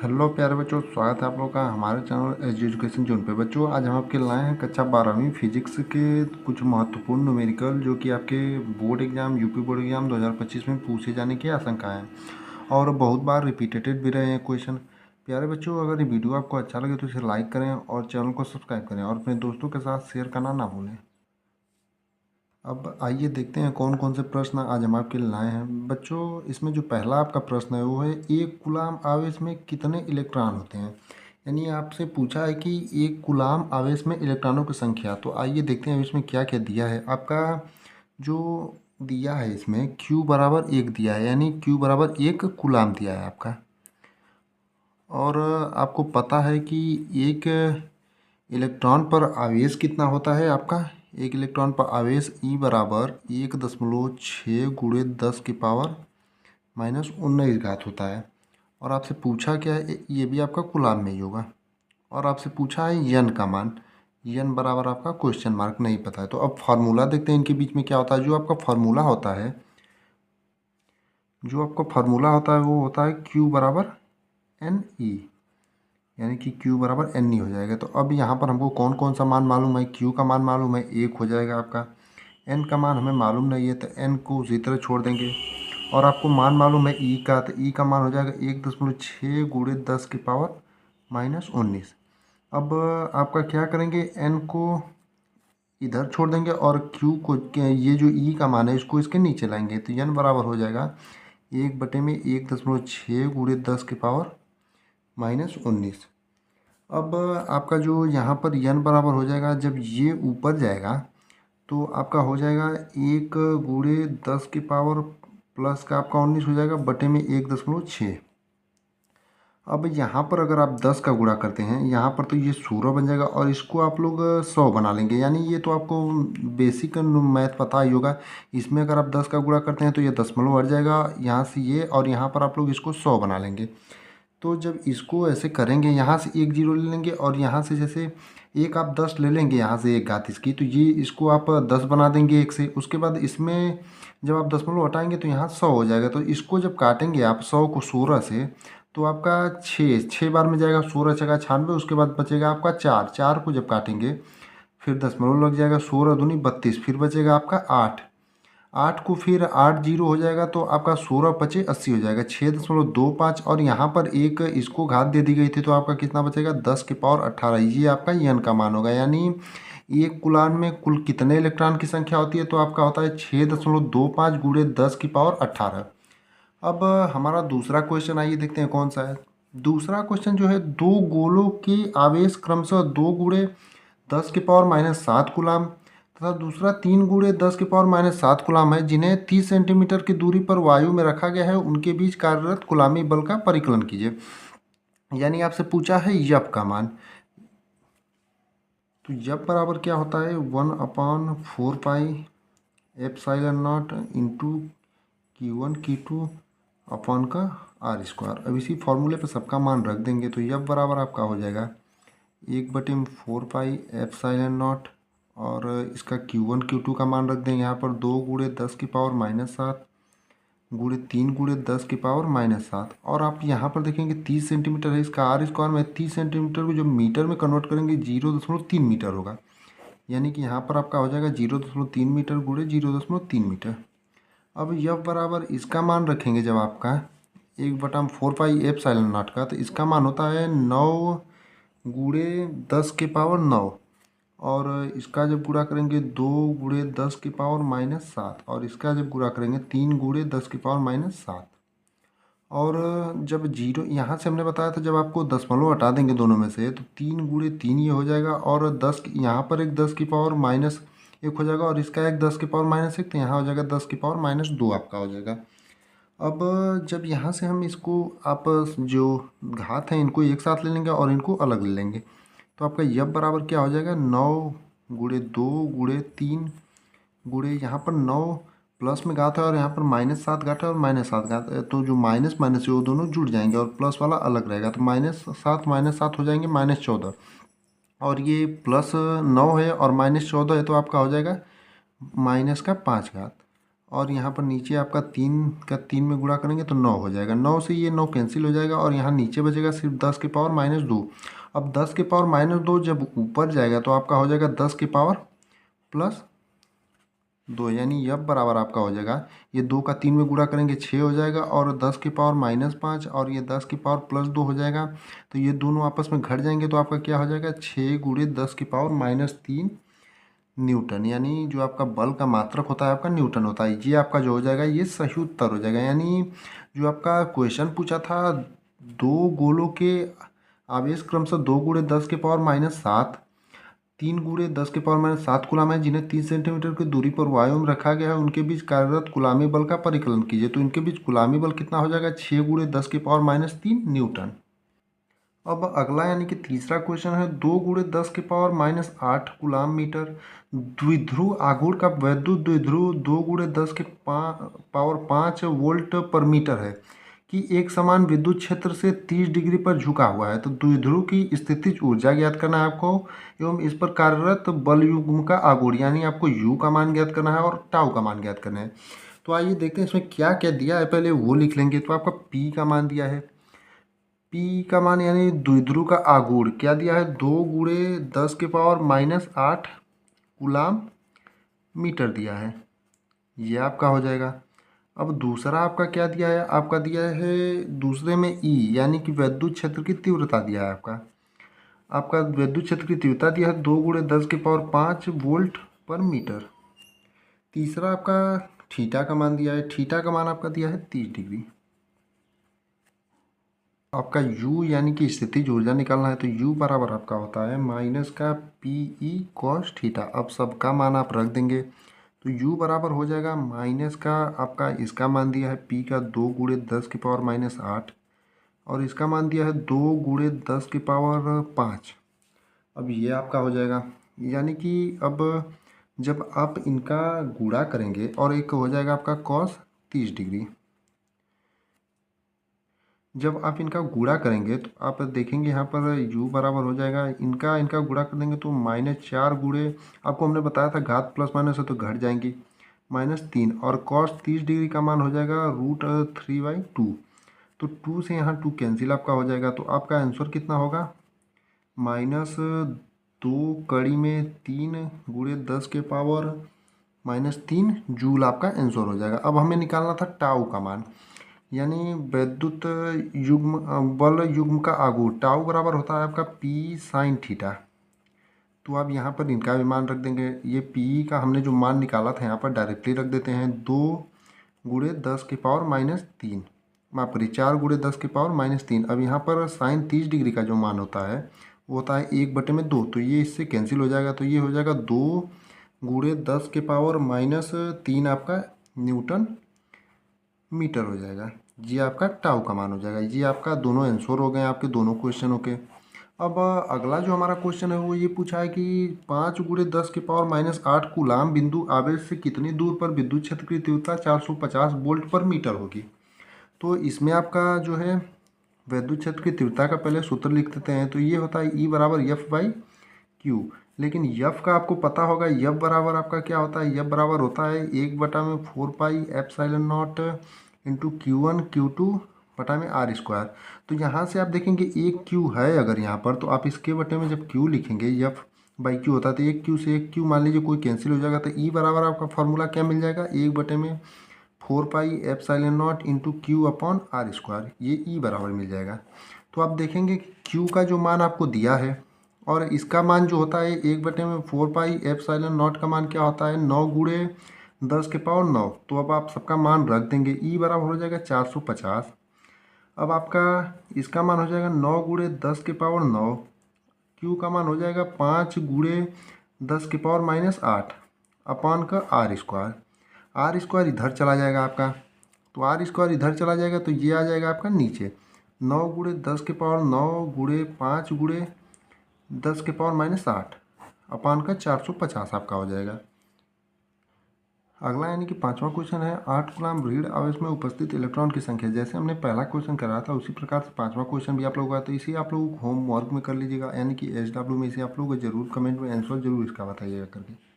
Hello प्यारे बच्चों, स्वागत है आप लोगों का हमारे चैनल एजुकेशन जोन पे। बच्चों आज हम आपके लाए हैं कक्षा 12वीं फिजिक्स के कुछ महत्वपूर्ण न्यूमेरिकल जो कि आपके board exam UP board exam 2025 में पूछे जाने की आशंका है और बहुत बार रिपीटेड भी रहे हैं क्वेश्चन। प्यारे बच्चों, अगर ये वीडियो आपको अच्छा लगे तो इसे लाइक करें और चैनल को सब्सक्राइब करें और अपने दोस्तों के साथ शेयर करना ना भूलें। अब आइए देखते हैं कौन कौन से प्रश्न आज हम आपके लिए लाए हैं। बच्चों इसमें जो पहला आपका प्रश्न है वो है, एक कूलाम आवेश में कितने इलेक्ट्रॉन होते हैं। यानी आपसे पूछा है कि एक कूलाम आवेश में इलेक्ट्रॉनों की संख्या। तो आइए देखते हैं इसमें क्या क्या दिया है। आपका जो दिया है इसमें Q बराबर 1 दिया है, यानी Q बराबर 1 कूलाम दिया है आपका। और आपको पता है कि एक इलेक्ट्रॉन पर आवेश कितना होता है आपका। एक इलेक्ट्रॉन पर आवेश E बराबर 1.6 गुणे 10 की पावर -19 घात होता है। और आपसे पूछा क्या है, ये भी आपका कूलाम में ही होगा। और आपसे पूछा है यन का मान, यन बराबर आपका क्वेश्चन मार्क नहीं पता है। तो अब फार्मूला देखते हैं इनके बीच में क्या होता है। जो आपका फार्मूला होता है वो होता है Q बराबर NE, यानी कि Q बराबर NE हो जाएगा। तो अब यहाँ पर हमको कौन कौन सा मान मालूम है। Q का मान मालूम है 1 हो जाएगा आपका। N का मान हमें मालूम नहीं है तो N को उसी तरह छोड़ देंगे। और आपको मान मालूम है E का, तो E का मान हो जाएगा 1.6 गुणे 10 की पावर -19। अब आपका क्या करेंगे, N को इधर छोड़ देंगे और Q को, ये जो E का मान है इसको इसके नीचे लाएंगे। तो N बराबर हो जाएगा 1/1.6 गुणे 10 की पावर -19। अब आपका जो यहाँ पर n बराबर हो जाएगा, जब ये ऊपर जाएगा तो आपका हो जाएगा 1 गुणे 10 की पावर प्लस का आपका 19 हो जाएगा बटे में 1.6। अब यहाँ पर अगर आप 10 का गुणा करते हैं यहाँ पर तो ये 16 बन जाएगा और इसको आप लोग 100 बना लेंगे। यानी ये तो आपको बेसिक मैथ पता ही होगा। इसमें अगर आप 10 का गुणा करते हैं तो ये दशमलव हट जाएगा यहाँ से ये, और यहाँ पर आप लोग इसको 100 बना लेंगे। तो जब इसको ऐसे करेंगे, यहाँ से एक जीरो ले लेंगे और यहाँ से जैसे एक आप 10 ले लेंगे, यहाँ से एक घात इसकी, तो ये इसको आप 10 बना देंगे एक से। उसके बाद इसमें जब आप दशमलव हटाएंगे तो यहाँ 100 हो जाएगा। तो इसको जब काटेंगे आप 100 को 16 से, तो आपका 6 बार में जाएगा, 16 छक्का 96। उसके बाद बचेगा आपका 4 को जब काटेंगे फिर दशमलव लग जाएगा, 16 दूनी 32, फिर बचेगा आपका 8 को फिर 8 जीरो हो जाएगा तो आपका 16 पचे 80 हो जाएगा, 6.25। और यहाँ पर एक इसको घात दे दी गई थी तो आपका कितना बचेगा 10 की पावर 18। ये आपका यन का मान होगा। यानी एक कूलाम में कुल कितने इलेक्ट्रॉन की संख्या होती है, तो आपका होता है 6.25 गुणे 10 की पावर 18। अब हमारा दूसरा क्वेश्चन आइए देखते हैं कौन सा है। दूसरा क्वेश्चन जो है, दो गोलों के आवेश क्रमशः 2 गुणे 10 की पावर -7 कूलाम तथा दूसरा 3 गुणे 10 की पावर -7 कूलाम है, जिन्हें 30 सेंटीमीटर की दूरी पर वायु में रखा गया है। उनके बीच कार्यरत कूलामी बल का परिकलन कीजिए। यानी आपसे पूछा है यप का मान। तो यप बराबर क्या होता है, 1/4 pi epsilon not into Q1 Q2 upon का R²। अब इसी फॉर्मूले पे सबका मान रख देंगे तो यप बराबर आपका हो जाएगा 1/4 पाई एप्सिलॉन नॉट, और इसका Q1 Q2 का मान रख देंगे यहाँ पर 2 गुणे 10 की पावर -7 गुणे 3 गुणे 10 की पावर -7। और आप यहाँ पर देखेंगे 30 सेंटीमीटर है, इसका R² में 30 सेंटीमीटर को जब मीटर में कन्वर्ट करेंगे 0.3 मीटर होगा। यानी कि यहाँ पर आपका हो जाएगा 0.3 मीटर गुणे 0.3 मीटर। अब यफ बराबर इसका मान रखेंगे जब आपका 1/4 पाई एप्सिलॉन नॉट का, तो इसका मान होता है 9 गुणे 10 के पावर 9। और इसका जब गुणा करेंगे 2 गुणे 10 की पावर -7, और इसका जब गुणा करेंगे 3 गुणे 10 की पावर -7। और जब जीरो यहाँ से हमने बताया था, जब आपको दशमलव हटा देंगे दोनों में से तो 3 गुणे 3 ये हो जाएगा, और 10 यहाँ पर एक 10 की पावर -1 हो जाएगा, और इसका एक 10 की पावर -1, तो यहाँ हो जाएगा 10 की पावर -2 आपका हो जाएगा। अब जब यहाँ से हम इसको आप जो घात हैं इनको एक साथ ले लेंगे और इनको अलग ले लेंगे, तो आपका यब बराबर क्या हो जाएगा 9 गुणे 2 गुणे 3 गुणे यहाँ पर 9 प्लस में घात है और यहाँ पर -7 घात है और -7 घात है, तो जो माइनस माइनस है वो दोनों जुड़ जाएंगे और प्लस वाला अलग रहेगा। तो -7 हो जाएंगे -14, और ये +9 है और -14 है तो आपका हो जाएगा -5 घात। और यहाँ पर नीचे आपका 3 का 3 में गुणा करेंगे तो 9 हो जाएगा। 9 से ये 9 कैंसिल हो जाएगा और यहाँ नीचे बचेगा सिर्फ 10 के पावर माइनस 2। अब 10 के पावर माइनस 2 जब ऊपर जाएगा तो आपका हो जाएगा 10 के पावर प्लस 2, यानी यह बराबर आपका हो जाएगा, ये 2 का 3 में गुणा करेंगे 6 हो जाएगा और 10 के पावर माइनस 5 और ये 10 के पावर प्लस 2 हो जाएगा। तो ये दोनों आपस में घट जाएंगे तो आपका क्या हो जाएगा, 6 गुणे 10 के पावर माइनस 3 न्यूटन, यानी जो आपका बल का मात्रक होता है आपका न्यूटन होता है। ये आपका जो हो जाएगा ये सही उत्तर हो जाएगा। यानी जो आपका क्वेश्चन पूछा था, दो गोलों के आवेश क्रमशः 2 गुणे 10 के पावर माइनस 7, 3 गुणे 10 के पावर माइनस 7 कूलाम है, जिन्हें 3 सेंटीमीटर की दूरी पर वायु में रखा गया है, उनके बीच कार्यरत कुलामी बल का परिकलन कीजिए। तो इनके बीच कुलामी बल कितना हो जाएगा, 6 गुणे 10 के पावर माइनस 3 न्यूटन। अब अगला यानी कि तीसरा क्वेश्चन है, 2 गुणे 10 के पावर माइनस 8 कूलाम मीटर द्विध्रुव आघूर्ण का वैद्युत द्विध्रुव 2 गुणे 10 के पावर 5 वोल्ट पर मीटर है कि एक समान विद्युत क्षेत्र से 30 डिग्री पर झुका हुआ है। तो द्विध्रुव की स्थितिज ऊर्जा ज्ञात करना है आपको एवं इस पर कार्यरत बल युग्म का आघूर्ण, यानी आपको यू का मान ज्ञात करना है और टाउ का मान ज्ञात करना है। तो आइए देखते हैं इसमें क्या क्या दिया है, पहले वो लिख लेंगे। तो आपका पी का मान दिया है, पी का मान यानी द्विध्रुव का आघूर्ण क्या दिया है, 2 गुणे 10 के पावर माइनस 8 कूलाम मीटर दिया है, ये आपका हो जाएगा। अब दूसरा आपका क्या दिया है, आपका दिया है दूसरे में ई यानी कि विद्युत क्षेत्र की तीव्रता दिया है आपका। आपका विद्युत क्षेत्र की तीव्रता दिया है 2 गुणे 10 के पावर 5 वोल्ट पर मीटर। तीसरा आपका थीटा का मान दिया है, थीटा का मान आपका दिया है 30 डिग्री। आपका u यानी कि स्थितिज ऊर्जा निकालना है, तो u बराबर आपका होता है माइनस का पी ई कॉस थीटा। अब सबका मान आप रख देंगे तो u बराबर हो जाएगा माइनस का आपका इसका मान दिया है p का 2 गुणे 10 के पावर माइनस 8 और इसका मान दिया है 2 गुणे 10 के पावर 5। अब ये आपका हो जाएगा, यानी कि अब जब आप इनका गुणा करेंगे और एक हो जाएगा आपका कॉस 30 डिग्री। जब आप इनका गुणा करेंगे तो आप देखेंगे यहाँ पर u बराबर हो जाएगा, इनका गुणा कर देंगे तो -4 गुणे, आपको हमने बताया था घात प्लस माइनस है तो घट जाएंगी, -3 और cos 30 डिग्री का मान हो जाएगा √3/2। तो 2 से यहाँ 2 कैंसिल आपका हो जाएगा। तो आपका आंसर कितना होगा, -2 कड़ी में 3 गुणे 10 के पावर -3 जूल आपका आंसर हो जाएगा। अब हमें निकालना था टाउ का मान, यानी विद्युत युग्म बल युग्म का आघूर्ण, टाउ बराबर होता है आपका पी साइन थीटा। तो आप यहाँ पर इनका भी मान रख देंगे, ये पी का हमने जो मान निकाला था यहाँ पर डायरेक्टली रख देते हैं, 2 गुणे 10 के पावर -3, माफ करिए 4 गुणे 10 के पावर -3। अब यहाँ पर साइन 30 डिग्री का जो मान होता है वो होता है 1/2, तो ये इससे कैंसिल हो जाएगा। तो ये हो जाएगा 2 गुणे 10 के पावर -3 आपका न्यूटन मीटर हो जाएगा। ये आपका टाउ का मान हो जाएगा। ये आपका दोनों आंसर हो गए आपके दोनों क्वेश्चनों के। अब अगला जो हमारा क्वेश्चन है वो ये पूछा है कि 5 गुणे 10 के पावर -8 कूलाम बिंदु आवेश से कितनी दूर पर विद्युत क्षेत्र की तीव्रता 450 वोल्ट पर मीटर होगी। तो इसमें आपका जो है विद्युत क्षेत्र की तीव्रता का पहले सूत्र लिख देते हैं। तो ये होता है E बराबर F/Q, लेकिन F का आपको पता होगा, F बराबर आपका क्या होता है, F बराबर होता है 1/4πε0 इंटू Q1 Q2 बटा में R²। तो यहाँ से आप देखेंगे एक Q है अगर यहाँ पर, तो आप इसके बटे में जब Q लिखेंगे F/Q होता है, तो एक Q से एक Q मान लीजिए कोई कैंसिल हो जाएगा, तो E बराबर आपका फॉर्मूला क्या मिल जाएगा, 1/4πε0 इंटू Q/R², ये E बराबर मिल जाएगा। तो आप देखेंगे Q का जो मान आपको दिया है और इसका मान जो होता है 1/4πε0 का मान क्या होता है, 9 गुणे 10 के पावर 9। तो अब आप सबका मान रख देंगे, E बराबर हो जाएगा 450। अब आपका इसका मान हो जाएगा 9 गुणे 10 के पावर 9, Q का मान हो जाएगा 5 गुणे 10 के पावर -8 अपान का R²। R² इधर चला जाएगा आपका, तो R² इधर चला जाएगा तो ये आ जाएगा आपका नीचे, 9 गुणे 10 के पावर 9 गुणे 5 गुणे 10 के पावर -8 अपान का 450 आपका हो जाएगा। अगला यानी कि पांचवा क्वेश्चन है, 8 कूलाम ऋण आवेश में उपस्थित इलेक्ट्रॉन की संख्या। जैसे हमने पहला क्वेश्चन करा था उसी प्रकार से पांचवा क्वेश्चन भी आप लोगों का, तो इसे आप लोग होमवर्क में कर लीजिएगा, यानी कि SW में इसे आप लोग जरूर कमेंट में आंसर जरूर इसका बताइएगा करके।